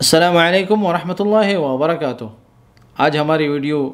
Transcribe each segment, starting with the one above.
السلام علیکم ورحمۃ اللہ وبرکاتہ۔ آج ہماری ویڈیو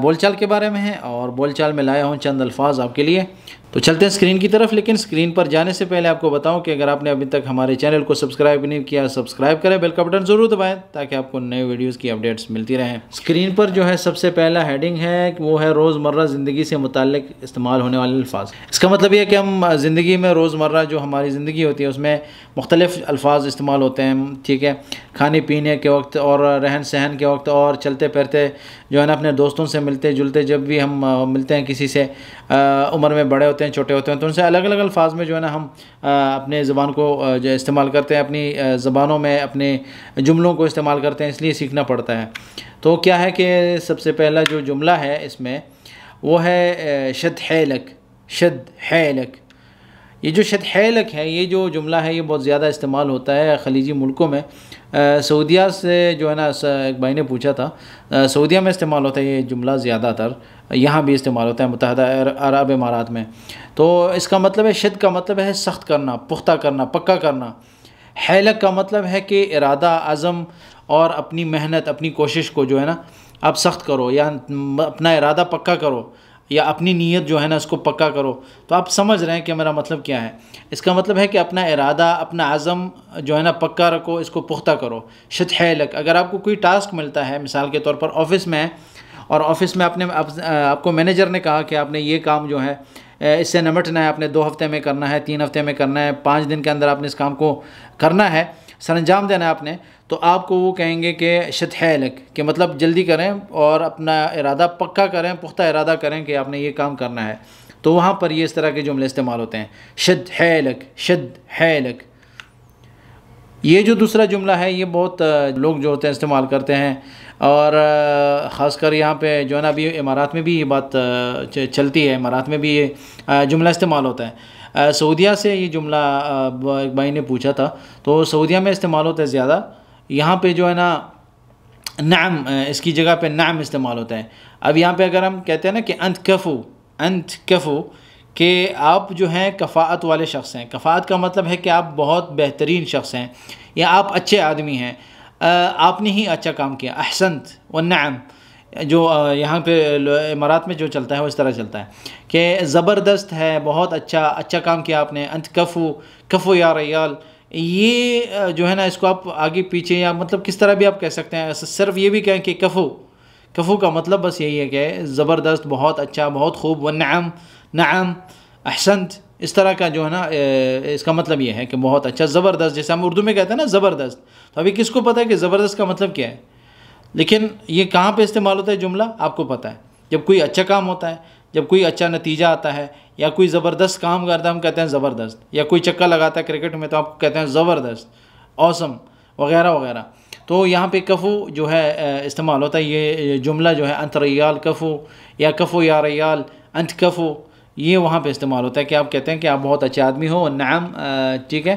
بول چال کے بارے میں ہے اور بول چال میں لایا ہوں چند الفاظ آپ کے لیے۔ تو چلتے ہیں اسکرین کی طرف، لیکن اسکرین پر جانے سے پہلے آپ کو بتاؤں کہ اگر آپ نے ابھی تک ہمارے چینل کو سبسکرائب نہیں کیا، سبسکرائب کریں، بیل کا بٹن ضرور دبائیں تاکہ آپ کو نئے ویڈیوز کی اپڈیٹس ملتی رہیں۔ اسکرین پر جو ہے سب سے پہلا ہیڈنگ ہے وہ ہے روزمرہ زندگی سے متعلق استعمال ہونے والے الفاظ۔ اس کا مطلب یہ ہے کہ ہم زندگی میں روزمرہ جو ہماری زندگی ہوتی ہے اس میں مختلف الفاظ استعمال ہوتے ہیں، ٹھیک ہے، کھانے پینے کے وقت اور رہن سہن کے وقت اور چلتے پھرتے جو ہے نا اپنے دوستوں سے ملتے جلتے، جب بھی ہم ملتے ہیں کسی سے، عمر میں بڑے ہوتے ہیں چھوٹے ہوتے ہیں، تو ان سے الگ الگ الفاظ میں جو ہے نا ہم اپنے زبان کو جو استعمال کرتے ہیں، اپنی زبانوں میں اپنے جملوں کو استعمال کرتے ہیں، اس لیے سیکھنا پڑتا ہے۔ تو کیا ہے کہ سب سے پہلا جو جملہ ہے اس میں وہ ہے شد حیلک۔ شد حیلک، یہ جو شد حیلک ہے، یہ جو جملہ ہے یہ بہت زیادہ استعمال ہوتا ہے خلیجی ملکوں میں۔ سعودیہ سے جو ہے نا ایک بھائی نے پوچھا تھا، سعودیہ میں استعمال ہوتا ہے یہ جملہ زیادہ تر، یہاں بھی استعمال ہوتا ہے متحدہ عرب امارات میں۔ تو اس کا مطلب ہے، شد کا مطلب ہے سخت کرنا، پختہ کرنا، پکا کرنا۔ حیلک کا مطلب ہے کہ ارادہ، عزم اور اپنی محنت، اپنی کوشش کو جو ہے نا آپ سخت کرو، یا اپنا ارادہ پکا کرو، یا اپنی نیت جو ہے نا اس کو پکا کرو۔ تو آپ سمجھ رہے ہیں کہ میرا مطلب کیا ہے۔ اس کا مطلب ہے کہ اپنا ارادہ، اپنا عزم جو ہے نا پکا رکھو، اس کو پختہ کرو۔ شد حیلک، اگر آپ کو کوئی ٹاسک ملتا ہے، مثال کے طور پر آفس میں ہے، اور آفس میں آپ کو مینیجر نے کہا کہ آپ نے یہ کام جو ہے اس سے نمٹنا ہے، آپ نے 2 ہفتے میں کرنا ہے، 3 ہفتے میں کرنا ہے، 5 دن کے اندر آپ نے اس کام کو کرنا ہے، سر انجام دینا ہے آپ نے، تو آپ کو وہ کہیں گے کہ شد حیلک، کہ مطلب جلدی کریں اور اپنا ارادہ پکا کریں، پختہ ارادہ کریں کہ آپ نے یہ کام کرنا ہے۔ تو وہاں پر یہ اس طرح کے جملے استعمال ہوتے ہیں، شد حیلک، شد حیلک۔ یہ جو دوسرا جملہ ہے یہ بہت لوگ جو ہوتے ہیں استعمال کرتے ہیں، اور خاص کر یہاں پہ جو ہے نا ابھی امارات میں بھی یہ بات چلتی ہے، امارات میں بھی یہ جملہ استعمال ہوتا ہے۔ سعودیہ سے یہ جملہ ایک بھائی نے پوچھا تھا، تو سعودیہ میں استعمال ہوتا ہے زیادہ۔ یہاں پہ جو ہے نا نعم، اس کی جگہ پہ نعم استعمال ہوتا ہے۔ اب یہاں پہ اگر ہم کہتے ہیں نا کہ انت کفو، انت کفو، کہ آپ جو ہیں کفاءت والے شخص ہیں۔ کفاءت کا مطلب ہے کہ آپ بہت بہترین شخص ہیں، یا آپ اچھے آدمی ہیں، آپ نے ہی اچھا کام کیا۔ احسنت والنعم، جو یہاں پہ امارات میں جو چلتا ہے وہ اس طرح چلتا ہے کہ زبردست ہے، بہت اچھا کام کیا آپ نے۔ انت کفو، کفو یا ریال، یہ جو ہے نا اس کو آپ آگے پیچھے یا مطلب کس طرح بھی آپ کہہ سکتے ہیں، صرف یہ بھی کہیں کہ کفو۔ کفو کا مطلب بس یہی ہے کہ زبردست، بہت اچھا، بہت خوب۔ والنعم، نعم، احسنت، اس طرح کا جو ہے نا اس کا مطلب یہ ہے کہ بہت اچھا، زبردست، جیسے ہم اردو میں کہتے ہیں نا زبردست۔ تو ابھی کس کو پتہ ہے کہ زبردست کا مطلب کیا ہے؟ لیکن یہ کہاں پہ استعمال ہوتا ہے جملہ آپ کو پتہ ہے، جب کوئی اچھا کام ہوتا ہے، جب کوئی اچھا نتیجہ آتا ہے، یا کوئی زبردست کام کرتا ہے ہم کہتے ہیں زبردست، یا کوئی چکا لگاتا ہے کرکٹ میں تو آپ کہتے ہیں زبردست، اوسم، وغیرہ وغیرہ۔ تو یہاں پہ کفو جو ہے استعمال ہوتا ہے، یہ جملہ جو ہے انت ریال کفو، یا کفو یا ریال، انت کفو، یہ وہاں پہ استعمال ہوتا ہے کہ آپ کہتے ہیں کہ آپ بہت اچھے آدمی ہو۔ نعم، ٹھیک ہے،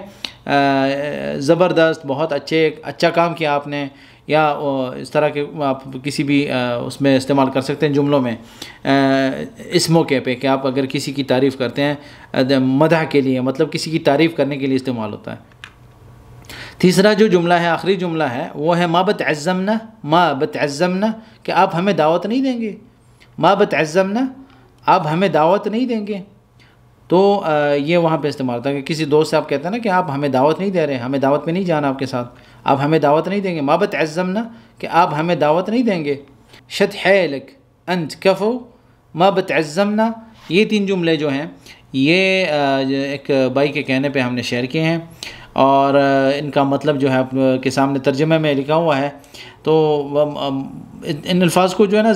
زبردست، بہت اچھا کام کیا آپ نے، یا اس طرح کے آپ کسی بھی اس میں استعمال کر سکتے ہیں جملوں میں، اس موقع پہ کہ آپ اگر کسی کی تعریف کرتے ہیں مدح کے لیے، مطلب کسی کی تعریف کرنے کے لیے استعمال ہوتا ہے۔ تیسرا جو جملہ ہے، آخری جملہ ہے، وہ ہے ما بتعزمنا، ما بتعزمنا، کہ آپ ہمیں دعوت نہیں دیں گے۔ ما بتعزمنا، آپ ہمیں دعوت نہیں دیں گے۔ تو یہ وہاں پہ استعمال ہوتا ہے کہ کسی دوست سے آپ کہتے ہیں نا کہ آپ ہمیں دعوت نہیں دے رہے، ہمیں دعوت پہ نہیں جانا آپ کے ساتھ، آپ ہمیں دعوت نہیں دیں گے۔ ما بتعزمنا، کہ آپ ہمیں دعوت نہیں دیں گے۔ شد حیلک، انت کفو، ما بتعزمنا، یہ 3 جملے جو ہیں یہ ایک بھائی کے کہنے پہ ہم نے شیئر کیے ہیں، اور ان کا مطلب جو ہے آپ کے سامنے ترجمے میں لکھا ہوا ہے۔ تو ان الفاظ کو جو ہے نا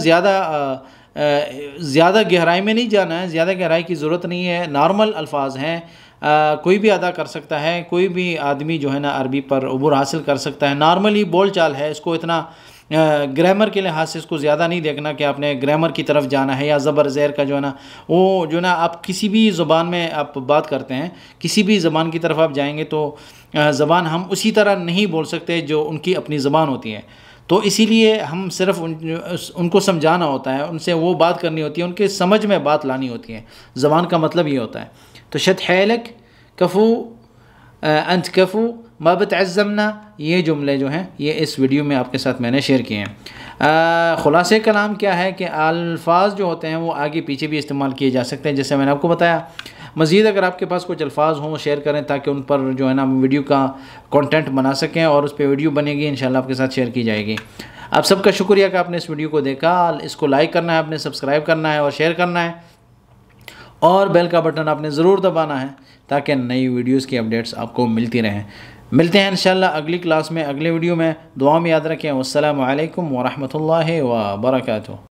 زیادہ گہرائی میں نہیں جانا ہے، زیادہ گہرائی کی ضرورت نہیں ہے، نارمل الفاظ ہیں، کوئی بھی ادا کر سکتا ہے، کوئی بھی آدمی جو ہے نا عربی پر عبور حاصل کر سکتا ہے، نارملی بول چال ہے۔ اس کو اتنا گرامر کے لحاظ سے اس کو زیادہ نہیں دیکھنا کہ آپ نے گرامر کی طرف جانا ہے، یا زبر زیر کا جو ہے نا وہ جو ہے نا آپ کسی بھی زبان میں آپ بات کرتے ہیں، کسی بھی زبان کی طرف آپ جائیں گے تو زبان ہم اسی طرح نہیں بول سکتے جو ان کی اپنی زبان ہوتی ہے۔ تو اسی لیے ہم صرف ان کو سمجھانا ہوتا ہے، ان سے وہ بات کرنی ہوتی ہے، ان کے سمجھ میں بات لانی ہوتی ہے۔ زبان کا مطلب یہ ہوتا ہے۔ تو شد حیلک، کفو، انت کفو، مَا بتعزمنا، یہ جملے جو ہیں یہ اس ویڈیو میں آپ کے ساتھ میں نے شیئر کیے ہیں۔ خلاصے کلام کیا ہے کہ الفاظ جو ہوتے ہیں وہ آگے پیچھے بھی استعمال کیے جا سکتے ہیں، جیسے میں نے آپ کو بتایا۔ مزید اگر آپ کے پاس کچھ الفاظ ہوں شیئر کریں تاکہ ان پر جو ہے نا ہم ویڈیو کا کنٹینٹ بنا سکیں، اور اس پہ ویڈیو بنے گی انشاءاللہ آپ کے ساتھ شیئر کی جائے گی۔ آپ سب کا شکریہ کہ آپ نے اس ویڈیو کو دیکھا، اس کو لائک کرنا ہے، آپ نے سبسکرائب کرنا ہے اور شیئر کرنا ہے، اور بیل کا بٹن آپ نے ضرور دبانا ہے تاکہ نئی ویڈیوز کی اپڈیٹس آپ کو ملتی رہیں۔ ملتے ہیں انشاءاللہ اگلی کلاس میں، اگلے ویڈیو میں۔ دعا میں یاد رکھیں۔ والسلام علیکم ورحمۃ اللہ وبرکاتہ۔